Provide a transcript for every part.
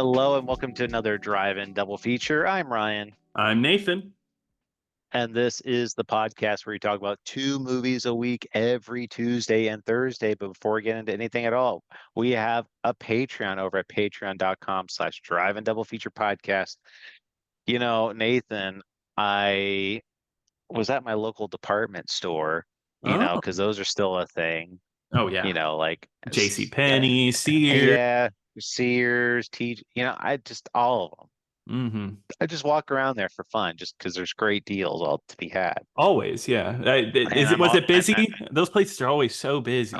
Hello and welcome to another Drive-In Double Feature. I'm Ryan, I'm Nathan. and this is the podcast where we talk about two movies a week every Tuesday and Thursday. But before we get into anything at all, we have a Patreon over at patreon.com/Drive-In Double Feature podcast. You know, Nathan, I was at my local department store, Oh, because those are still a thing, oh yeah. like, J.C. yeah, Penney, Sears. yeah, Sears, I just all of them. Mm-hmm. I just walk around there for fun, just because there's great deals all to be had. Always, yeah. And I'm Was all it busy? Those places are always so busy.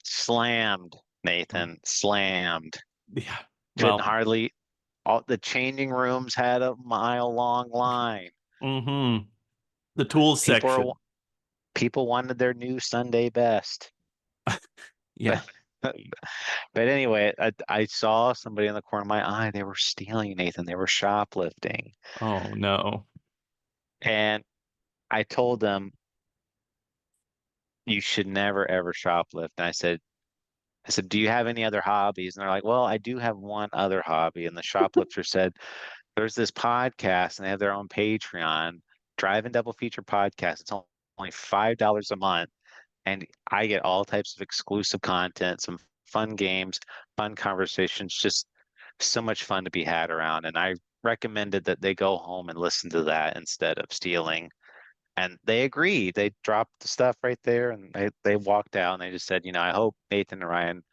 slammed, Mm. Nathan, slammed. Yeah. Couldn't Well, hardly. All the changing rooms had a mile long line. mm-hmm. The tools People are section. people wanted their new Sunday best. Yeah. But anyway, I saw somebody in the corner of my eye. They were stealing, Nathan. They were shoplifting, Oh no. and I told them you should never ever shoplift. And I said, do you have any other hobbies? And they're like, well, I do have one other hobby. And the shoplifter said, there's this podcast and they have their own Patreon, Drive and Double Feature Podcast. It's only $5 a month. And I get all types of exclusive content, some fun games, fun conversations, just so much fun to be had around. And I recommended that they go home and listen to that instead of stealing. And they agreed. They dropped the stuff right there and they walked out and they just said, I hope Nathan and Ryan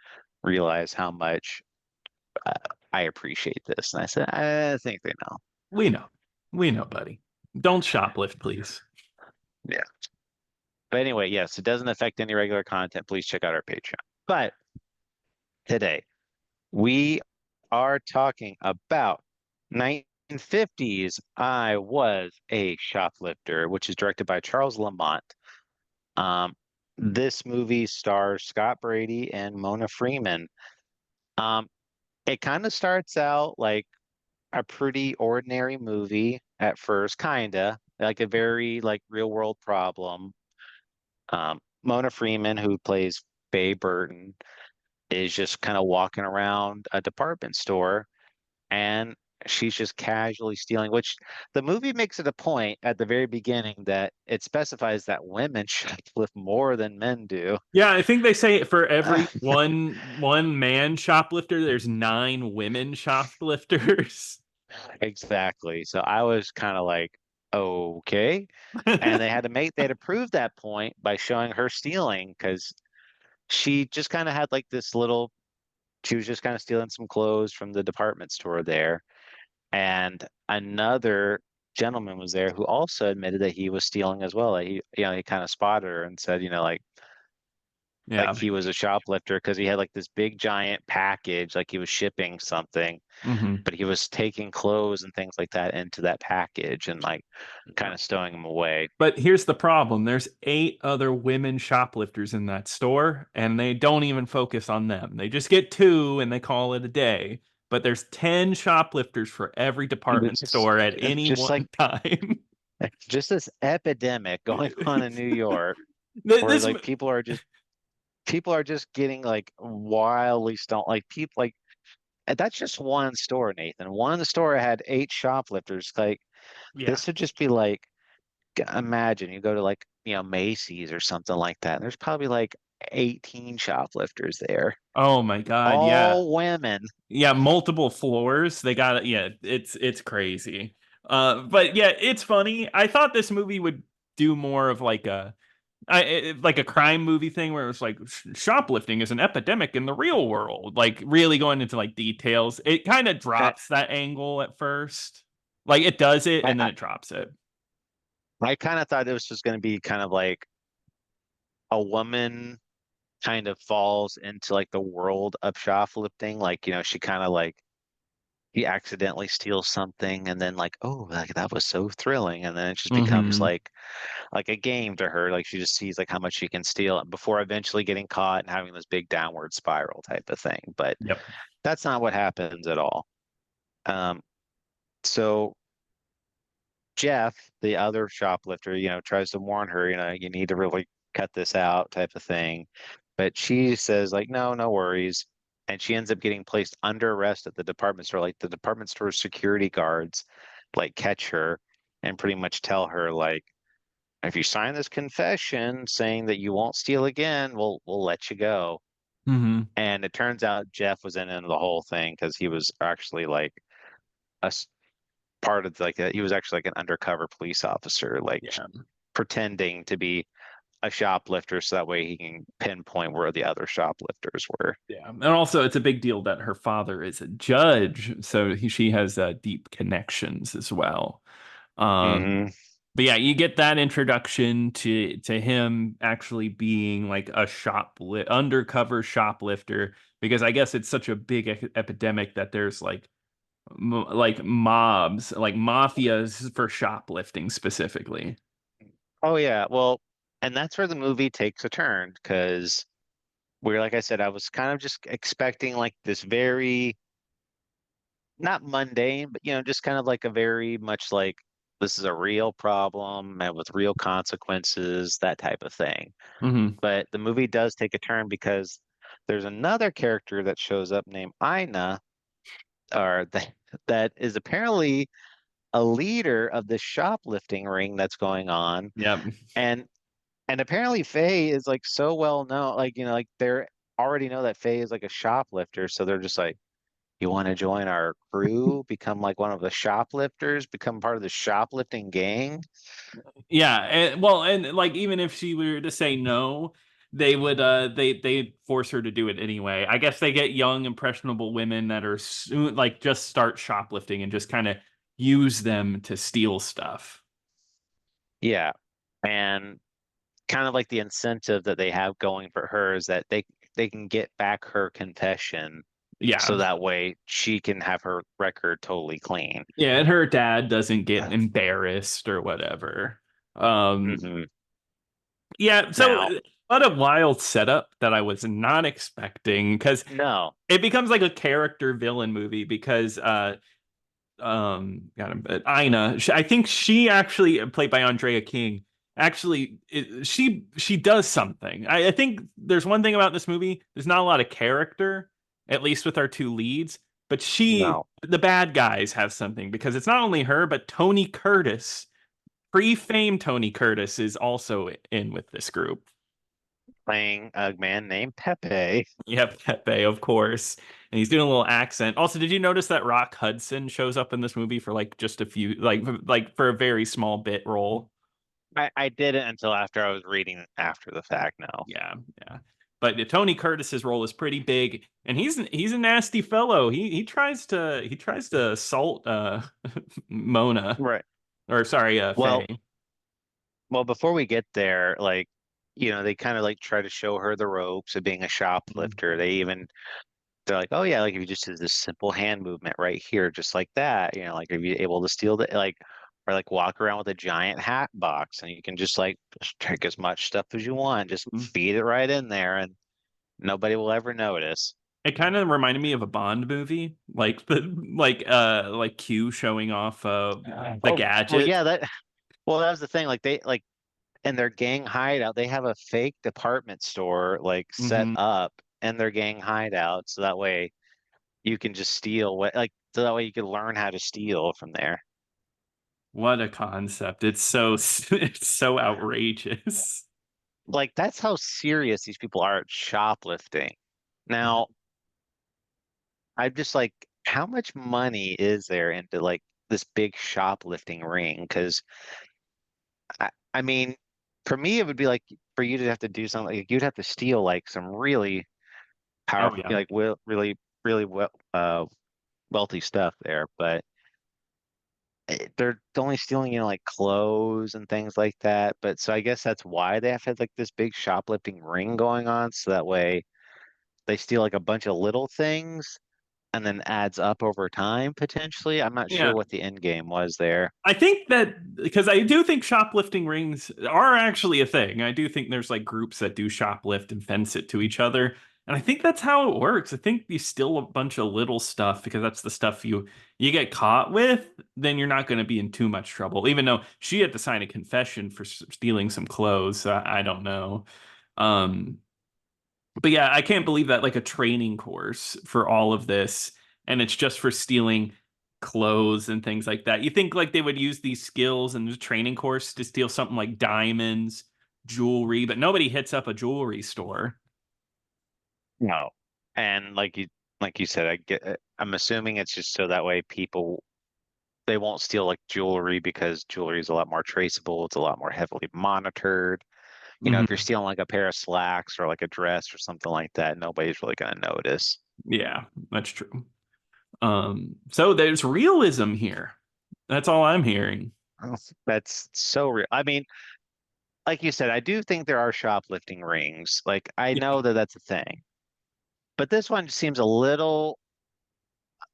realize how much uh, I appreciate this. And I said, I think they know. We know. We know, buddy. Don't shoplift, please. Yeah. But anyway, yes, it doesn't affect any regular content. Please check out our Patreon. But today we are talking about 1950s I Was a Shoplifter, which is directed by Charles Lamont. Um, this movie stars Scott Brady and Mona Freeman. Um, it kind of starts out like a pretty ordinary movie at first, kinda like a very like real world problem. Mona Freeman, who plays Faye Burton, is just kind of walking around a department store and she's just casually stealing, which the movie makes it a point at the very beginning that it specifies that women shoplift more than men do. Yeah, I think they say for every one man shoplifter, there's 9 women shoplifters. Exactly. So I was kind of like, okay. And they had to prove that point by showing her stealing because she just kind of had like this little, she was just kind of stealing some clothes from the department store there. And another gentleman was there who also admitted that he was stealing as well. Like he kind of spotted her and said, like Yeah. he was a shoplifter because he had like this big giant package, like he was shipping something, Hmm. but he was taking clothes and things like that into that package and like kind of stowing them away. But here's the problem. There's 8 other women shoplifters in that store, and they don't even focus on them. They just get 2 and they call it a day. But there's 10 shoplifters for every department store at It's any just one time. like just this epidemic going on in New York where This, like people are just getting like wildly stoned. Like people like that's just one store, Nathan. One store had 8 shoplifters. Like yeah. this would just be like imagine you go to like Macy's or something like that. And there's probably like 18 shoplifters there, Oh my God. Yeah. all women. Yeah. Multiple floors. They got it. Yeah. It's crazy. But yeah, it's funny. I thought this movie would do more of like a crime movie thing where it was like shoplifting is an epidemic in the real world, like really going into like details. It kind of I drops that angle at first, like it does it I, and then it drops it. I kind of thought it was just going to be kind of like a woman kind of falls into like the world of shoplifting. Like she kind of like he accidentally steals something and then like oh like that was so thrilling and then it just becomes Hmm. like a game to her. Like she just sees like how much she can steal before eventually getting caught and having this big downward spiral type of thing. But Yep. that's not what happens at all. Um, so Jeff, the other shoplifter, tries to warn her, you need to really cut this out type of thing. But she says like, no, no worries. and she ends up getting placed under arrest at the department store. Like the department store security guards like catch her and pretty much tell her like, if you sign this confession saying that you won't steal again, we'll let you go. Hmm. And it turns out Jeff was in the whole thing because he was actually like a part of like he was actually like an undercover police officer, like Yeah. pretending to be a shoplifter so that way he can pinpoint where the other shoplifters were. Yeah. And also, it's a big deal that her father is a judge. So she has deep connections as well. Um, Hmm. but yeah, you get that introduction to him actually being like a undercover shoplifter, because I guess it's such a big epidemic that there's like mobs, like mafias for shoplifting specifically. Oh yeah, well, and that's where the movie takes a turn because we're like I said, I was kind of just expecting like this very not mundane, but just kind of like a very much like this is a real problem and with real consequences, that type of thing. Hmm. But the movie does take a turn because there's another character that shows up named Ina, or that is apparently a leader of this shoplifting ring that's going on. Yep. And apparently Faye is like so well known, like like they're already know that Faye is like a shoplifter, so they're just like, you want to join our crew, become like one of the shoplifters, become part of the shoplifting gang? Yeah, and well, and like even if she were to say no, they would they force her to do it anyway. I guess they get young impressionable women that are soon like just start shoplifting and just kind of use them to steal stuff. Yeah. And kind of like the incentive that they have going for her is that they can get back her confession Yeah. so that way she can have her record totally clean. Yeah, and her dad doesn't get embarrassed or whatever. Um Hmm. yeah, so Now, what a wild setup that I was not expecting, because no, it becomes like a character villain movie because Ina, I think she actually played by Andrea King. Actually, she does something. I think there's one thing about this movie. There's not a lot of character, at least with our two leads. But no. the bad guys have something, because it's not only her, but Tony Curtis, pre-fame Tony Curtis, is also in with this group. Playing a man named Pepe. Yep, Pepe, of course. And he's doing a little accent. Also, did you notice that Rock Hudson shows up in this movie for like just a few, like for a very small bit role? I didn't until after I was reading after the fact. No. Yeah, yeah. But Tony Curtis's role is pretty big, and he's a nasty fellow. He tries to assault Mona, Right. or sorry, Well, Faye. before we get there, like, they kind of like try to show her the ropes of being a shoplifter. They're like, oh yeah, like if you just do this simple hand movement right here, just like that, like if you able to steal the like, or like walk around with a giant hat box and you can just take as much stuff as you want, just feed it right in there and nobody will ever notice. It kind of reminded me of a Bond movie, like Q showing off the Oh, well, gadget. yeah, that was the thing. Like they like in their gang hideout, they have a fake department store like set Hmm. up in their gang hideout, so that way you can just steal so that way you can learn how to steal from there. What a concept! It's so it's so outrageous. Like that's how serious these people are at shoplifting. Now, I'm just like, how much money is there into like this big shoplifting ring? Because I mean, for me, it would be like for you to have to do something like you'd have to steal like some really Oh powerful, yeah. like really, really wealthy stuff there. But they're only stealing, like clothes and things like that. But so I guess that's why they have to have like this big shoplifting ring going on. So that way they steal like a bunch of little things and then adds up over time potentially. I'm not Yeah. sure what the end game was there. I think that, because I do think shoplifting rings are actually a thing. I do think there's like groups that do shoplift and fence it to each other. And I think that's how it works. I think you steal a bunch of little stuff because that's the stuff you get caught with, then you're not going to be in too much trouble. Even though she had to sign a confession for stealing some clothes, so I don't know. Um, But yeah, I can't believe that like a training course for all of this, and it's just for stealing clothes and things like that. You think like they would use these skills in the training course to steal something like diamonds, jewelry, but nobody hits up a jewelry store. No. And like you said, I'm assuming it's just so that way people they won't steal like jewelry because jewelry is a lot more traceable. It's a lot more heavily monitored. If you're Mhm. stealing like a pair of slacks or like a dress or something like that, nobody's really gonna notice. Yeah, that's true. So there's realism here. That's all I'm hearing. Oh, that's so real. I mean, like you said, I do think there are shoplifting rings. Like I Yeah, know that that's a thing, but this one seems a little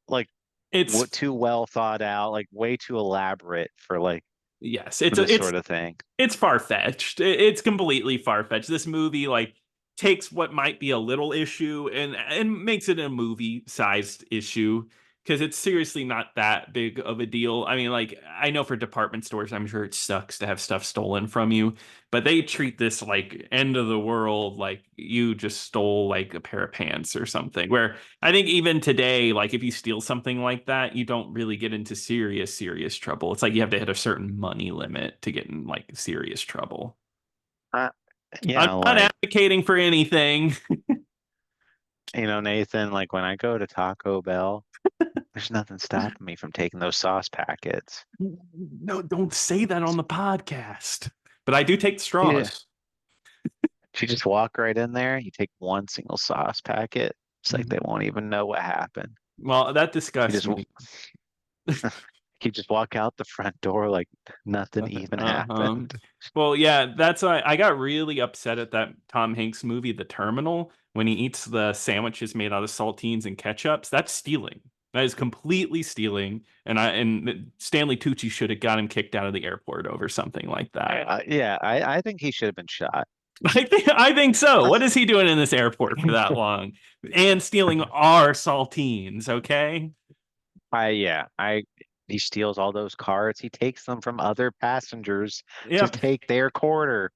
like it's too well thought out, like way too elaborate for like yes, this sort of thing. it's far-fetched. It's completely far-fetched. This movie like takes what might be a little issue and makes it a movie-sized issue because it's seriously not that big of a deal. I mean, like I know for department stores, I'm sure it sucks to have stuff stolen from you, but they treat this like end of the world, like you just stole like a pair of pants or something. Where I think even today, like if you steal something like that, you don't really get into serious trouble. It's like you have to hit a certain money limit to get in like serious trouble. Uh, I'm not like advocating for anything. Nathan, like when I go to Taco Bell, there's nothing stopping me from taking those sauce packets. No, don't say that on the podcast. But I do take Yeah. straws. You just walk right in there, you take one single sauce packet. It's like they won't even know what happened. Well, that You disgusts just me. you just walk out the front door like nothing even happened. Uh-huh. Well, yeah, that's why I got really upset at that Tom Hanks movie, The Terminal, when he eats the sandwiches made out of saltines and ketchups. That's stealing. That is completely stealing. And Stanley Tucci should have got him kicked out of the airport over something like that. Yeah, I think he should have been shot. I think so. What is he doing in this airport for that long? And stealing our saltines, okay? I he steals all those cards. He takes them from other passengers to Yep. take their quarter.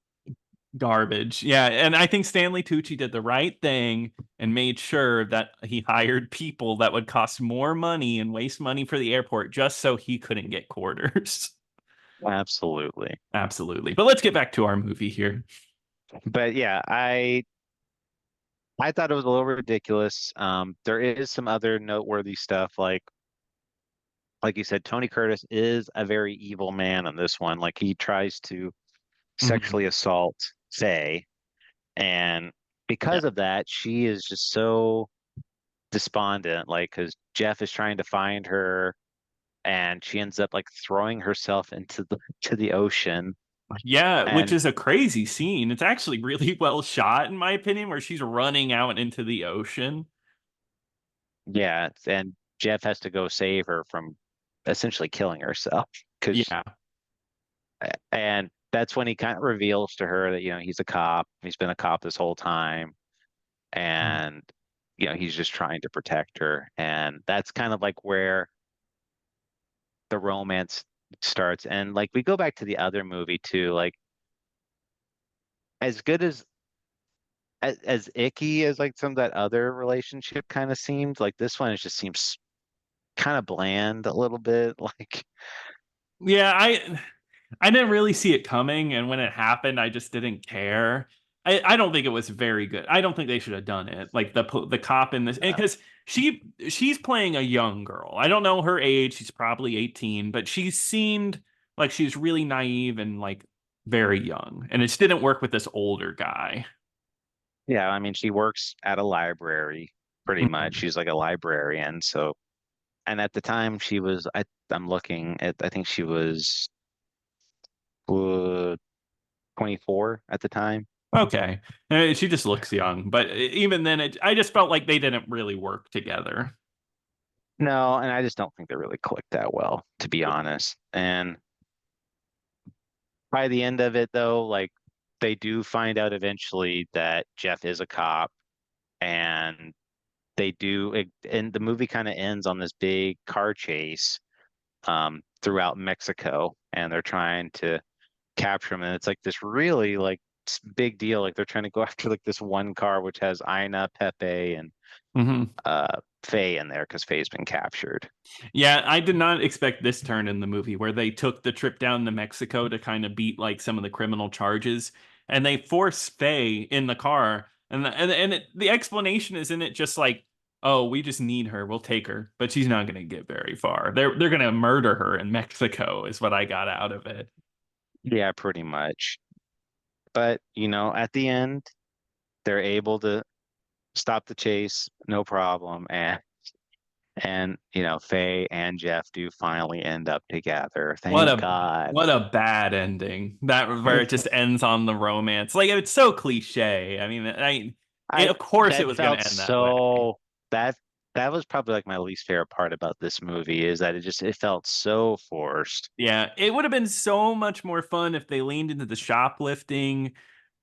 Garbage. Yeah, and I think Stanley Tucci did the right thing and made sure that he hired people that would cost more money and waste money for the airport just so he couldn't get quarters. Absolutely. Absolutely. But let's get back to our movie here. But yeah, I thought it was a little ridiculous. There is some other noteworthy stuff, like you said, Tony Curtis is a very evil man on this one. Like he tries to Mhm. sexually assault Faye, and Yeah. because of that, she is just so despondent. Like, because Jeff is trying to find her, and she ends up like throwing herself into the ocean. Yeah, which And is a crazy scene. It's actually really well shot, in my opinion, where she's running out into the ocean. yeah, and Jeff has to go save her from essentially killing herself. Because Yeah. and that's when he kind of reveals to her that he's a cop. He's been a cop this whole time, and he's just trying to protect her. And that's kind of like where the romance starts. And like we go back to the other movie too, like as good as icky as like some of that other relationship kind of seemed, like this one it just seems kind of bland a little bit. Like Yeah, I didn't really see it coming, and when it happened, I just didn't care. I don't think it was very good. I don't think they should have done it. Like the cop in this, because she's playing a young girl. I don't know her age. She's probably 18, but she seemed like she's really naive and like very young, and it just didn't work with this older guy. yeah, I mean she works at a library pretty much. Mhm. She's like a librarian. So and at the time she was I'm looking at I think she was 24 at the time. Okay, she just looks young, but even then, I just felt like they didn't really work together. No, and I just don't think they really clicked that well, to be honest. And by the end of it, though, like they do find out eventually that Jeff is a cop, and and the movie kind of ends on this big car chase throughout Mexico, and they're trying to capture him, and it's like this really like big deal. Like they're trying to go after like this one car which has Ina, Pepe, and Hmm. Faye in there because Faye's been captured. Yeah, I did not expect this turn in the movie where they took the trip down to Mexico to kind of beat like some of the criminal charges, and they force Faye in the car, the explanation isn't it just like, oh, we just need her, we'll take her, but she's not going to get very far. They're going to murder her in Mexico, is what I got out of it. Yeah, pretty much. But at the end, they're able to stop the chase, no problem, and Faye and Jeff do finally end up together. What Thank a God. what a bad ending. That where it It's just ends on the romance. Like it's so cliche. I mean, of course it that was going felt to end that way. so that that was probably like my least favorite part about this movie is that it felt so forced. Yeah, it would have been so much more fun if they leaned into the shoplifting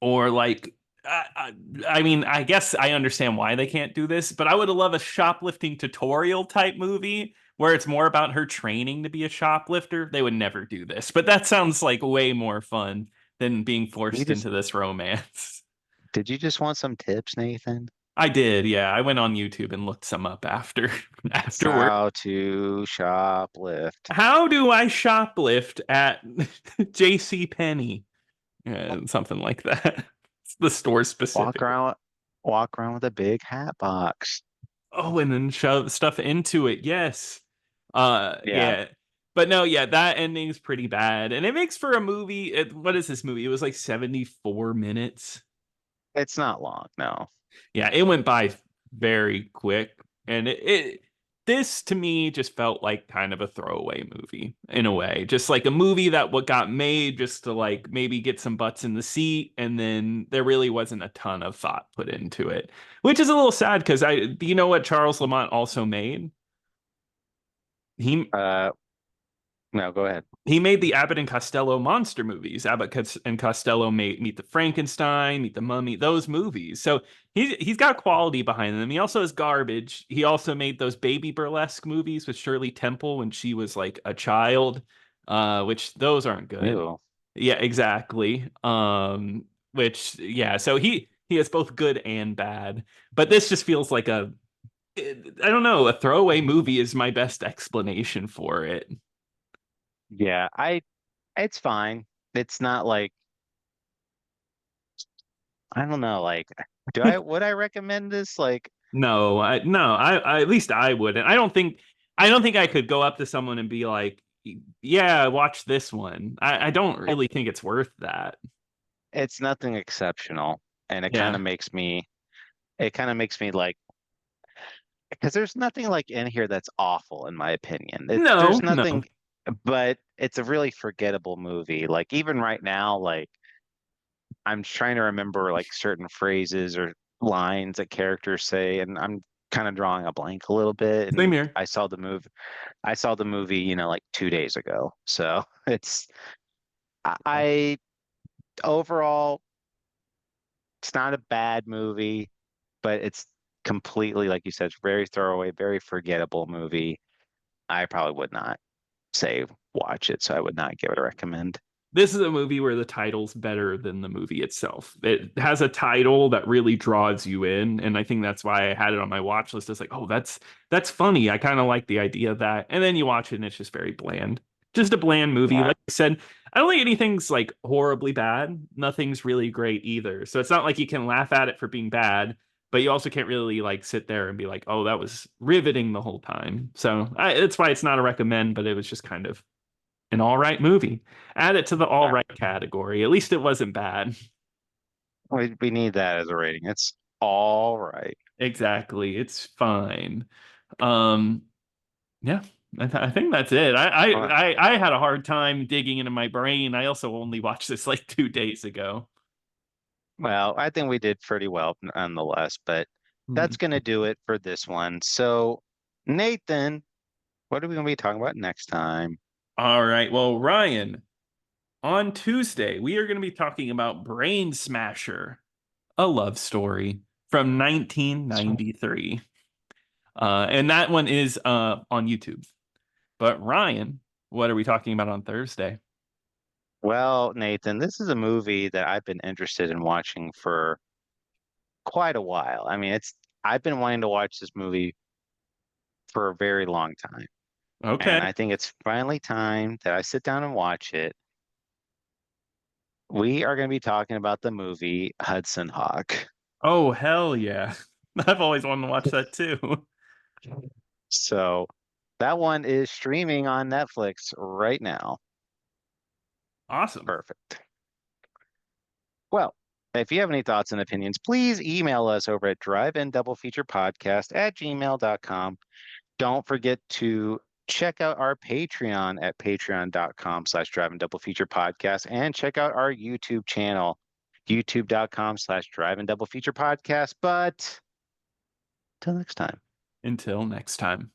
or like I mean, I guess I understand why they can't do this, but I would have loved a shoplifting tutorial type movie where it's more about her training to be a shoplifter. They would never do this, but that sounds like way more fun than being You forced just into this romance. Did you just want some tips, Nathan? I did, yeah. I went on YouTube and looked some up afterward. How to shoplift. How do I shoplift at J.C. Penney? Something like that. It's the store Walk specific. around walk around with a big hat box. Oh, and then shove stuff into it. Yes. Yeah, Yeah. But no, yeah, that ending's pretty bad. And it makes for a movie. What is this movie? It was like 74 minutes. it's not long, no. Yeah, it went by very quick. And this to me just felt like kind of a throwaway movie in a way. Just like a movie that what got made just to like maybe get some butts in the seat, and then there really wasn't a ton of thought put into it. Which is a little sad because I do you know what Charles Lamont also made? He Uh no, go ahead. he made the Abbott and Costello monster movies. And Costello made Meet the Frankenstein, Meet the Mummy, those movies. So he's got quality behind them. He also has garbage. He also made those baby burlesque movies with Shirley Temple when she was like a child, which those aren't good. Ew. Yeah, exactly. Which yeah, so he has both good and bad. But this just feels like I don't know, a throwaway movie is my best explanation for it. Yeah, it's fine. It's not like I don't know, like do I would I recommend this? Like No, at least I wouldn't. I don't think I could go up to someone and be like, yeah, watch this one. I don't really think it's worth that. it's nothing exceptional and Yeah. it kind of makes me like because there's nothing like in here that's awful in my opinion. There's No, no. nothing, but it's a really forgettable movie. Like even right now, like I'm trying to remember like certain phrases or lines that characters say, and I'm kind of drawing a blank a little bit. Same And here. I saw the movie, like 2 days ago. So I overall, it's not a bad movie, but it's completely, like you said, it's very throwaway, very forgettable movie. I probably would not say watch it, so I would not give it a recommend. This is a movie where the title's better than the movie itself. It has a title that really draws you in, and I think that's why I had it on my watch list. It's like, oh, that's funny. I kind of like the idea of that. And then you watch it and it's just very bland. Just a bland movie. Yeah. Like I said, I don't think anything's like horribly bad. Nothing's really great either. So it's not like you can laugh at it for being bad, but you also can't really like sit there and be like, oh, that was riveting the whole time. So it's why it's not a recommend, but it was just kind of an all right movie. Add it to the all Yeah. right category. At least it wasn't bad. We need that as a rating. It's all right. Exactly. It's fine. Um, yeah, I think that's it. Uh, I had a hard time digging into my brain. I also only watched this like 2 days ago. Well, I think we did pretty well nonetheless, but Hmm. that's going to do it for this one. So, Nathan, what are we going to be talking about next time? All right. Well, Ryan, on Tuesday, we are going to be talking about Brain Smasher, a love story from So, 1993. And that one is on YouTube. But Ryan, what are we talking about on Thursday? Well, Nathan, this is a movie that I've been interested in watching for quite a while. I mean, I've been wanting to watch this movie for a very long time. Okay. And I think it's finally time that I sit down and watch it. We are going to be talking about the movie Hudson Hawk. Oh, hell yeah. I've always wanted to watch that too. So that one is streaming on Netflix right now. Awesome. Perfect. Well, if you have any thoughts and opinions, please email us over at drivein-double-feature-podcast@gmail.com. Don't forget to check out our Patreon at patreon.com/drive-in-double-feature-podcast and check out our YouTube channel, youtube.com/drive-in-double-feature-podcast. But till next time. Until next time.